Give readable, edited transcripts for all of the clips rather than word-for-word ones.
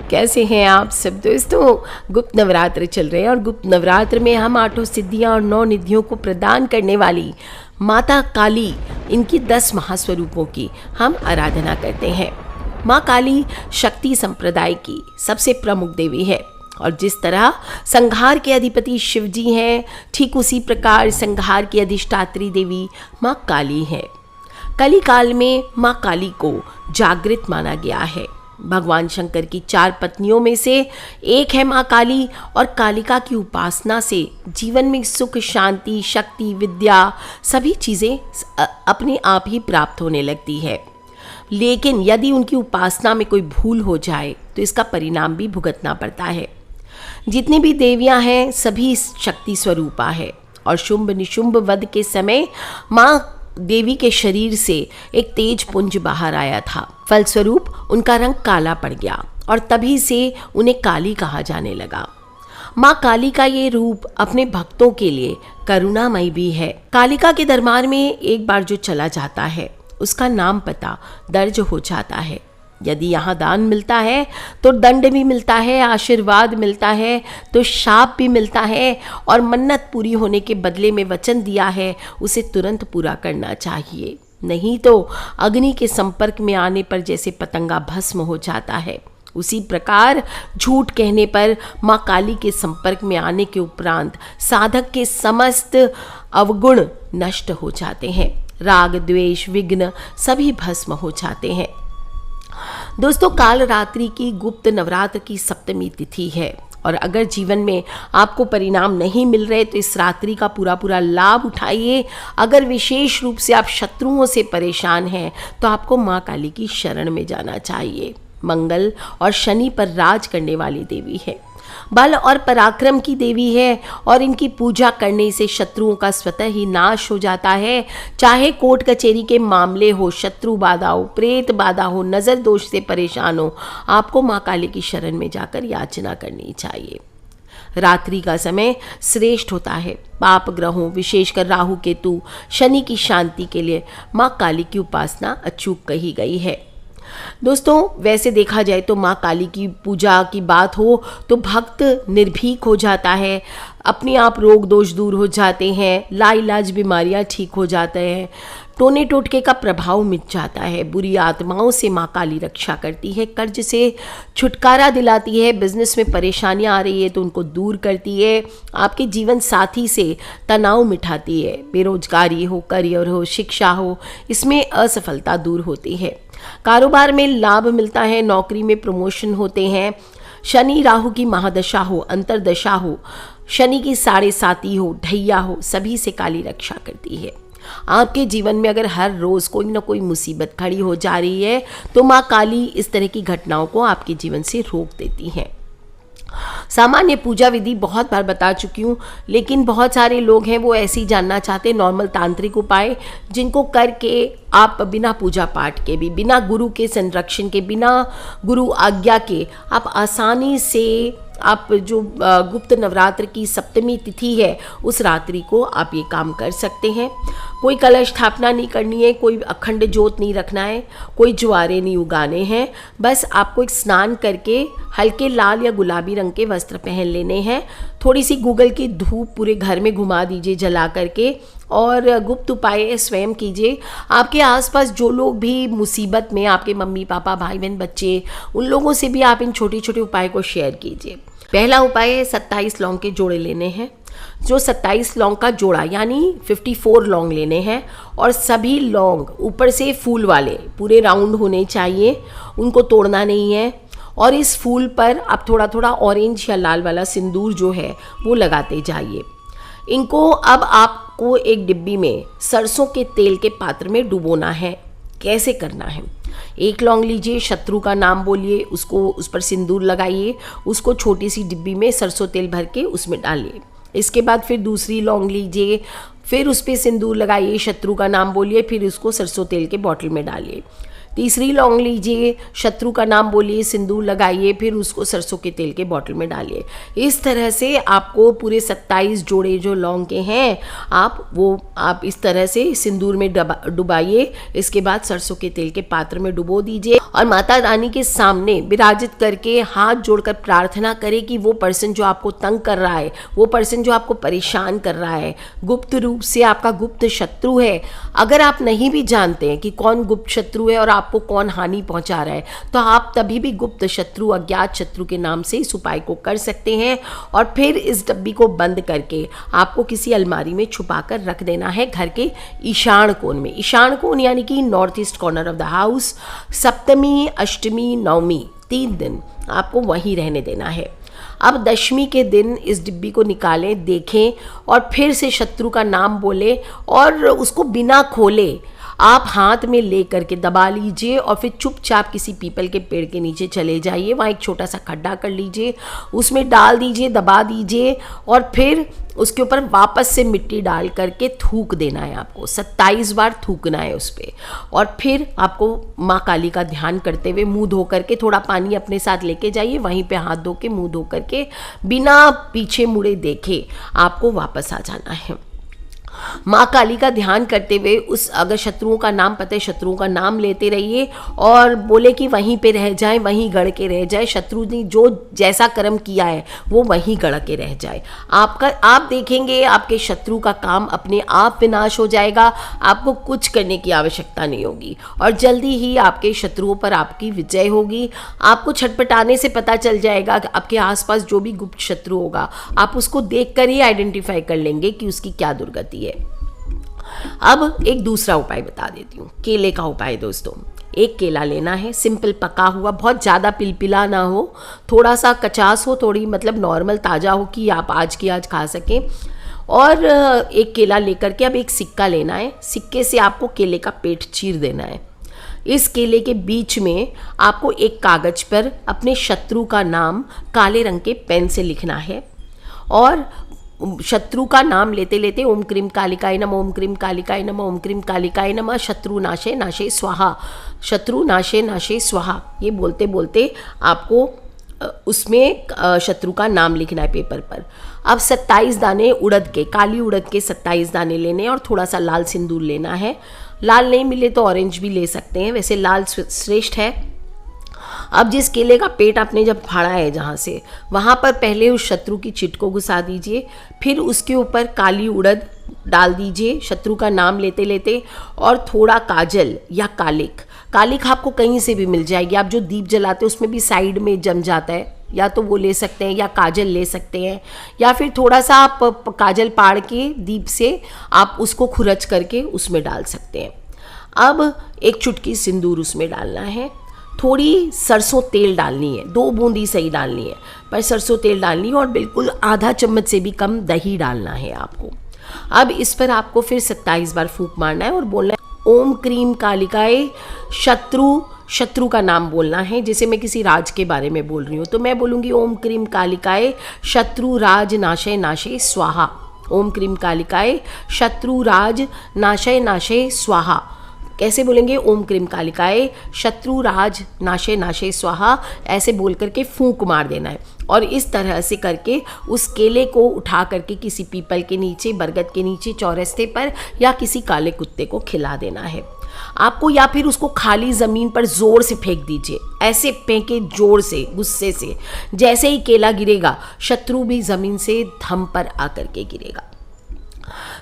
कैसे हैं आप सब दोस्तों। गुप्त नवरात्र चल रहे हैं और गुप्त नवरात्र में हम 8 सिद्धियां और 9 निधियों को प्रदान करने वाली माता काली, इनकी 10 महास्वरूपों की हम आराधना करते हैं। माँ काली शक्ति संप्रदाय की सबसे प्रमुख देवी है और जिस तरह संहार के अधिपति शिव जी हैं, ठीक उसी प्रकार संहार की अधिष्ठात्री देवी माँ काली है। कली काल में माँ काली को जागृत माना गया है। भगवान शंकर की 4 पत्नियों में से एक है माँ काली और कालिका की उपासना से जीवन में सुख, शांति, शक्ति, विद्या सभी चीज़ें अपने आप ही प्राप्त होने लगती है। लेकिन यदि उनकी उपासना में कोई भूल हो जाए तो इसका परिणाम भी भुगतना पड़ता है। जितनी भी देवियां हैं सभी शक्ति स्वरूपा है और शुंभ निशुंभ वध के समय माँ देवी के शरीर से एक तेज पुंज बाहर आया था। फलस्वरूप उनका रंग काला पड़ गया और तभी से उन्हें काली कहा जाने लगा। माँ काली का ये रूप अपने भक्तों के लिए करुणामयी भी है। कालिका के दरबार में एक बार जो चला जाता है उसका नाम पता दर्ज हो जाता है। यदि यहाँ दान मिलता है तो दंड भी मिलता है, आशीर्वाद मिलता है तो शाप भी मिलता है और मन्नत पूरी होने के बदले में वचन दिया है उसे तुरंत पूरा करना चाहिए, नहीं तो अग्नि के संपर्क में आने पर जैसे पतंगा भस्म हो जाता है, उसी प्रकार झूठ कहने पर माँ काली के संपर्क में आने के उपरांत साधक के समस्त अवगुण नष्ट हो जाते हैं। राग, द्वेष, विघ्न सभी भस्म हो जाते हैं। दोस्तों, काल रात्रि की गुप्त नवरात्र की सप्तमी तिथि है और अगर जीवन में आपको परिणाम नहीं मिल रहे तो इस रात्रि का पूरा लाभ उठाइए। अगर विशेष रूप से आप शत्रुओं से परेशान हैं तो आपको माँ काली की शरण में जाना चाहिए। मंगल और शनि पर राज करने वाली देवी है, बल और पराक्रम की देवी है और इनकी पूजा करने से शत्रुओं का स्वतः ही नाश हो जाता है। चाहे कोर्ट कचहरी के मामले हो, शत्रु बाधा हो, प्रेत बाधा हो, नज़र दोष से परेशान हो, आपको माँ काली की शरण में जाकर याचना करनी चाहिए। रात्रि का समय श्रेष्ठ होता है। पाप ग्रहों विशेषकर राहु, केतु, शनि की शांति के लिए माँ काली की उपासना अचूक कही गई है। दोस्तों, वैसे देखा जाए तो माँ काली की पूजा की बात हो तो भक्त निर्भीक हो जाता है, अपने आप रोग दोष दूर हो जाते हैं, लाइलाज बीमारियाँ ठीक हो जाते हैं, टोने टोटके का प्रभाव मिट जाता है, बुरी आत्माओं से माँ काली रक्षा करती है, कर्ज से छुटकारा दिलाती है, बिजनेस में परेशानियाँ आ रही है तो उनको दूर करती है, आपके जीवन साथी से तनाव मिटाती है, बेरोजगारी हो, करियर हो, शिक्षा हो, इसमें असफलता दूर होती है, कारोबार में लाभ मिलता है, नौकरी में प्रमोशन होते हैं, शनि राहु की महादशा हो, अंतरदशा हो, शनि की 7.5 हो, ढैया हो, सभी से काली रक्षा करती है। आपके जीवन में अगर हर रोज़ कोई ना कोई मुसीबत खड़ी हो जा रही है तो माँ काली इस तरह की घटनाओं को आपके जीवन से रोक देती हैं। सामान्य पूजा विधि बहुत बार बता चुकी हूँ, लेकिन बहुत सारे लोग हैं वो ऐसे ही जानना चाहते हैं नॉर्मल तांत्रिक उपाय जिनको करके आप बिना पूजा पाठ के भी, बिना गुरु के संरक्षण के, बिना गुरु आज्ञा के आप आसानी से आप जो गुप्त नवरात्र की सप्तमी तिथि है उस रात्रि को आप ये काम कर सकते हैं। कोई कलश स्थापना नहीं करनी है, कोई अखंड जोत नहीं रखना है, कोई ज्वारे नहीं उगाने हैं, बस आपको एक स्नान करके हल्के लाल या गुलाबी रंग के वस्त्र पहन लेने हैं, थोड़ी सी गूगल की धूप पूरे घर में घुमा दीजिए जला करके और गुप्त उपाय स्वयं कीजिए। आपके आसपास जो लोग भी मुसीबत में, आपके मम्मी पापा, भाई बहन, बच्चे, उन लोगों से भी आप इन छोटे छोटे उपाय को शेयर कीजिए। पहला उपाय है 27 लौंग के जोड़े लेने हैं। जो 27 लौंग का जोड़ा यानी 54 लौंग लेने हैं और सभी लौंग ऊपर से फूल वाले पूरे राउंड होने चाहिए, उनको तोड़ना नहीं है। और इस फूल पर आप थोड़ा थोड़ा ऑरेंज या लाल वाला सिंदूर जो है वो लगाते जाइए। इनको अब आपको एक डिब्बी में सरसों के तेल के पात्र में डुबोना है। कैसे करना है? 1 लौंग लीजिए, शत्रु का नाम बोलिए, उसको उस पर सिंदूर लगाइए, उसको छोटी सी डिब्बी में सरसों तेल भर के उसमें डालिए। इसके बाद फिर दूसरी लौंग लीजिए, फिर उस पर सिंदूर लगाइए, शत्रु का नाम बोलिए, फिर उसको सरसों तेल के बॉटल में डालिए। तीसरी लौंग लीजिए, शत्रु का नाम बोलिए, सिंदूर लगाइए, फिर उसको सरसों के तेल के बॉटल में डालिए। इस तरह से आपको पूरे 27 जोड़े जो लौंग के हैं आप इस तरह से सिंदूर में डुबाइए। इसके बाद सरसों के तेल के पात्र में डुबो दीजिए और माता रानी के सामने विराजित करके हाथ जोड़कर प्रार्थना करें कि वो पर्सन जो आपको तंग कर रहा है, वो पर्सन जो आपको परेशान कर रहा है, गुप्त रूप से आपका गुप्त शत्रु है। अगर आप नहीं भी जानते हैं कि कौन गुप्त शत्रु है और आपको कौन हानि पहुंचा रहा है, तो आप तभी भी गुप्त शत्रु, अज्ञात शत्रु के नाम से इस उपाय को कर सकते हैं। और फिर इस डब्बी को बंद करके आपको किसी अलमारी में छुपा कर रख देना है घर के ईशान कोण में। ईशान कोण यानी कि north east corner of the house. सप्तमी, अष्टमी, नवमी 3 दिन आपको वहीं रहने देना है। अब दशमी के दिन इस डिब्बी को निकालें, देखें और फिर से शत्रु का नाम बोले और उसको बिना खोले आप हाथ में ले करके दबा लीजिए और फिर चुपचाप किसी पीपल के पेड़ के नीचे चले जाइए। वहाँ एक छोटा सा खड्डा कर लीजिए, उसमें डाल दीजिए, दबा दीजिए और फिर उसके ऊपर वापस से मिट्टी डाल करके थूक देना है। आपको 27 बार थूकना है उस पर। और फिर आपको माँ काली का ध्यान करते हुए मुंह धो करके, थोड़ा पानी अपने साथ लेके जाइए, वहीं पे हाथ धो के मुंह धो करके बिना पीछे मुड़े देखे आपको वापस आ जाना है। माँ काली का ध्यान करते हुए अगर शत्रुओं का नाम पता है, शत्रुओं का नाम लेते रहिए और बोले कि वहीं पे रह जाए, वहीं गड़ के रह जाए। शत्रु ने जो जैसा कर्म किया है वो वहीं गड़ के रह जाए। आप देखेंगे आपके शत्रु का काम अपने आप विनाश हो जाएगा। आपको कुछ करने की आवश्यकता नहीं होगी और जल्दी ही आपके शत्रुओं पर आपकी विजय होगी। आपको छटपटाने से पता चल जाएगा कि आपके आसपास जो भी गुप्त शत्रु होगा, आप उसको देख कर ही आइडेंटिफाई कर लेंगे कि उसकी क्या दुर्गति है। अब एक दूसरा उपाय बता देती हूँ, केले का उपाय। दोस्तों, एक केला लेना है, सिंपल पका हुआ, बहुत ज़्यादा पिलपिला ना हो, थोड़ा सा कचास हो, थोड़ी मतलब नॉर्मल ताज़ा हो कि आप आज की आज खा सकें। और एक केला लेकर के अब एक सिक्का लेना है, सिक्के से आपको केले का पेट चीर देना है। इस केले के बीच में आपको एक कागज पर अपने शत्रु का नाम काले रंग के पेन से लिखना है और शत्रु का नाम लेते लेते ओम क्रीम कालिकाय नमः, ओम क्रीम कालिकाय नमः, ओम क्रीम कालिकाय नमः, शत्रु नाशे नाशे स्वाहा, शत्रु नाशे नाशे स्वाहा, ये बोलते बोलते आपको उसमें शत्रु का नाम लिखना है पेपर पर। अब 27 दाने उड़द के, काली उड़द के 27 दाने लेने और थोड़ा सा लाल सिंदूर लेना है। लाल नहीं मिले तो ऑरेंज भी ले सकते हैं, वैसे लाल श्रेष्ठ है। अब जिस केले का पेट आपने जब फाड़ा है जहाँ से, वहाँ पर पहले उस शत्रु की चिट को घुसा दीजिए, फिर उसके ऊपर काली उड़द डाल दीजिए शत्रु का नाम लेते लेते और थोड़ा काजल या कालिक, कालिक आपको कहीं से भी मिल जाएगी। आप जो दीप जलाते हैं उसमें भी साइड में जम जाता है, या तो वो ले सकते हैं या काजल ले सकते हैं, या फिर थोड़ा सा आप काजल पाड़ के दीप से आप उसको खुरच करके उसमें डाल सकते हैं। अब एक चुटकी सिंदूर उसमें डालना है, थोड़ी सरसों तेल डालनी है, 2 बूंदी सही डालनी है, पर सरसों तेल डालनी है और बिल्कुल आधा चम्मच से भी कम दही डालना है आपको। अब इस पर आपको फिर 27 बार फूंक मारना है और बोलना है ओम क्रीम कालिकाय। शत्रु का नाम बोलना है। जैसे मैं किसी राज के बारे में बोल रही हूँ तो मैं बोलूँगी ओम क्रीम कालिकाय शत्रु राज नाशय नाशे स्वाहा, ओम क्रीम कालिकाय शत्रु राज नाशय नाशे स्वाहा। कैसे बोलेंगे? ओम क्रीम कालिकाय शत्रु राज नाशे नाशे स्वाहा, ऐसे बोल करके फूंक मार देना है। और इस तरह से करके उस केले को उठा करके किसी पीपल के नीचे, बरगद के नीचे, चौरस्ते पर या किसी काले कुत्ते को खिला देना है आपको, या फिर उसको खाली ज़मीन पर ज़ोर से फेंक दीजिए। ऐसे फेंके जोर से, गुस्से से, जैसे ही केला गिरेगा शत्रु भी ज़मीन से धम पर आकर के गिरेगा।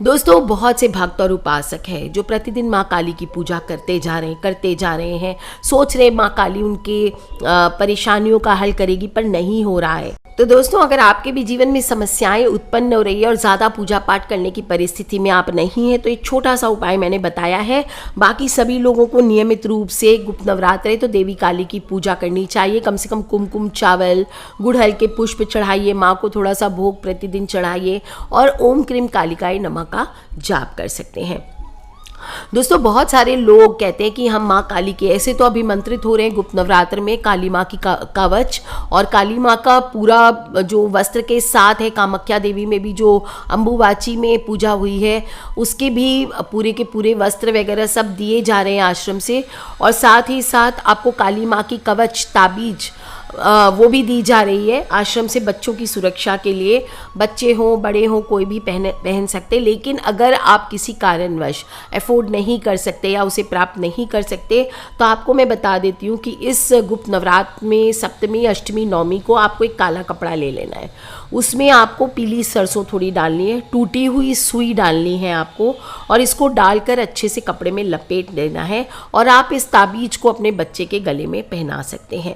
दोस्तों, बहुत से भक्त और उपासक हैं जो प्रतिदिन माँ काली की पूजा करते जा रहे हैं, सोच रहे माँ काली उनके परेशानियों का हल करेगी, पर नहीं हो रहा है। तो दोस्तों, अगर आपके भी जीवन में समस्याएं उत्पन्न हो रही है और ज़्यादा पूजा पाठ करने की परिस्थिति में आप नहीं हैं, तो एक छोटा सा उपाय मैंने बताया है। बाकी सभी लोगों को नियमित रूप से गुप्त नवरात्रे तो देवी काली की पूजा करनी चाहिए। कम से कम कुमकुम, चावल, गुड़हल के पुष्प चढ़ाइए, माँ को थोड़ा सा भोग प्रतिदिन चढ़ाइए और ओम क्रीम कालिकाय नमः का जाप कर सकते हैं। दोस्तों बहुत सारे लोग कहते हैं कि हम माँ काली के ऐसे तो अभिमंत्रित हो रहे हैं गुप्त नवरात्र में काली माँ की कवच और काली माँ का पूरा जो वस्त्र के साथ है, कामाख्या देवी में भी जो अम्बुवाची में पूजा हुई है उसके भी पूरे के पूरे वस्त्र वगैरह सब दिए जा रहे हैं आश्रम से। और साथ ही साथ आपको काली माँ की कवच ताबीज वो भी दी जा रही है आश्रम से बच्चों की सुरक्षा के लिए। बच्चे हों बड़े हों कोई भी पहन सकते, लेकिन अगर आप किसी कारणवश अफोर्ड नहीं कर सकते या उसे प्राप्त नहीं कर सकते तो आपको मैं बता देती हूँ कि इस गुप्त नवरात्र में सप्तमी अष्टमी नवमी को आपको एक काला कपड़ा ले लेना है। उसमें आपको पीली सरसों थोड़ी डालनी है, टूटी हुई सुई डालनी है आपको, और इसको डालकर अच्छे से कपड़े में लपेट देना है और आप इस ताबीज को अपने बच्चे के गले में पहना सकते हैं।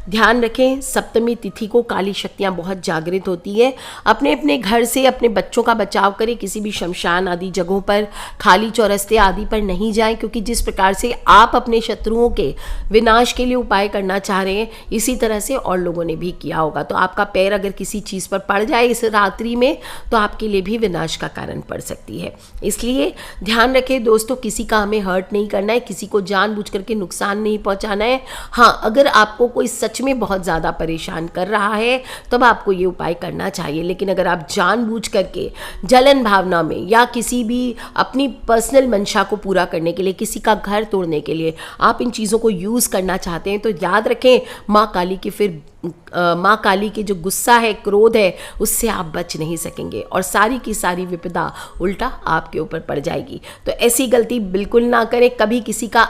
ध्यान रखें, सप्तमी तिथि को काली शक्तियाँ बहुत जागृत होती है। अपने अपने घर से अपने बच्चों का बचाव करें, किसी भी शमशान आदि जगहों पर, खाली चौरस्ते आदि पर नहीं जाएं, क्योंकि जिस प्रकार से आप अपने शत्रुओं के विनाश के लिए उपाय करना चाह रहे हैं इसी तरह से और लोगों ने भी किया होगा। तो आपका पैर अगर किसी चीज़ पर पड़ जाए इस रात्रि में तो आपके लिए भी विनाश का कारण पड़ सकती है। इसलिए ध्यान रखें दोस्तों, किसी का हमें हर्ट नहीं करना है, किसी को जानबूझ करके नुकसान नहीं पहुंचाना है। हाँ, अगर आपको कोई सच में बहुत ज़्यादा परेशान कर रहा है तब आपको ये उपाय करना चाहिए, लेकिन अगर आप जानबूझ करके जलन भावना में या किसी भी अपनी पर्सनल मंशा को पूरा करने के लिए, किसी का घर तोड़ने के लिए आप इन चीज़ों को यूज़ करना चाहते हैं तो याद रखें माँ काली की माँ काली के जो गुस्सा है, क्रोध है, उससे आप बच नहीं सकेंगे और सारी की सारी विपदा उल्टा आपके ऊपर पड़ जाएगी। तो ऐसी गलती बिल्कुल ना करें, कभी किसी का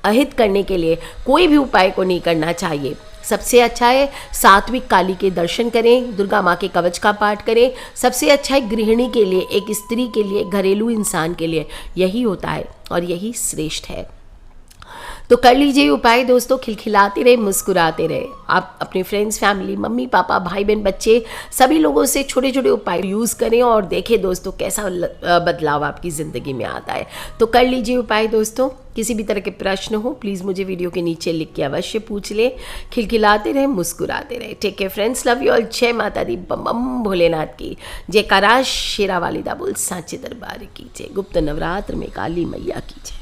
अहित करने के लिए कोई भी उपाय को नहीं करना चाहिए। सबसे अच्छा है सात्विक काली के दर्शन करें, दुर्गा माँ के कवच का पाठ करें। सबसे अच्छा है गृहिणी के लिए, एक स्त्री के लिए, घरेलू इंसान के लिए यही होता है और यही श्रेष्ठ है। तो कर लीजिए उपाय दोस्तों, खिलखिलाते रहे, मुस्कुराते रहे। आप अपने फ्रेंड्स, फैमिली, मम्मी पापा, भाई बहन, बच्चे सभी लोगों से छोटे छोटे उपाय यूज़ करें और देखें दोस्तों कैसा बदलाव आपकी ज़िंदगी में आता है। तो कर लीजिए उपाय दोस्तों। किसी भी तरह के प्रश्न हो प्लीज़ मुझे वीडियो के नीचे लिख के अवश्य पूछ लें। खिलखिलाते रहे, मुस्कुराते रहे। Take care friends, love you all. जय माता दी, बम बम भोलेनाथ की जयकारा, शेरा वाली दा बोल, सांचे दरबार की जय। गुप्त नवरात्र में काली मैया की जय।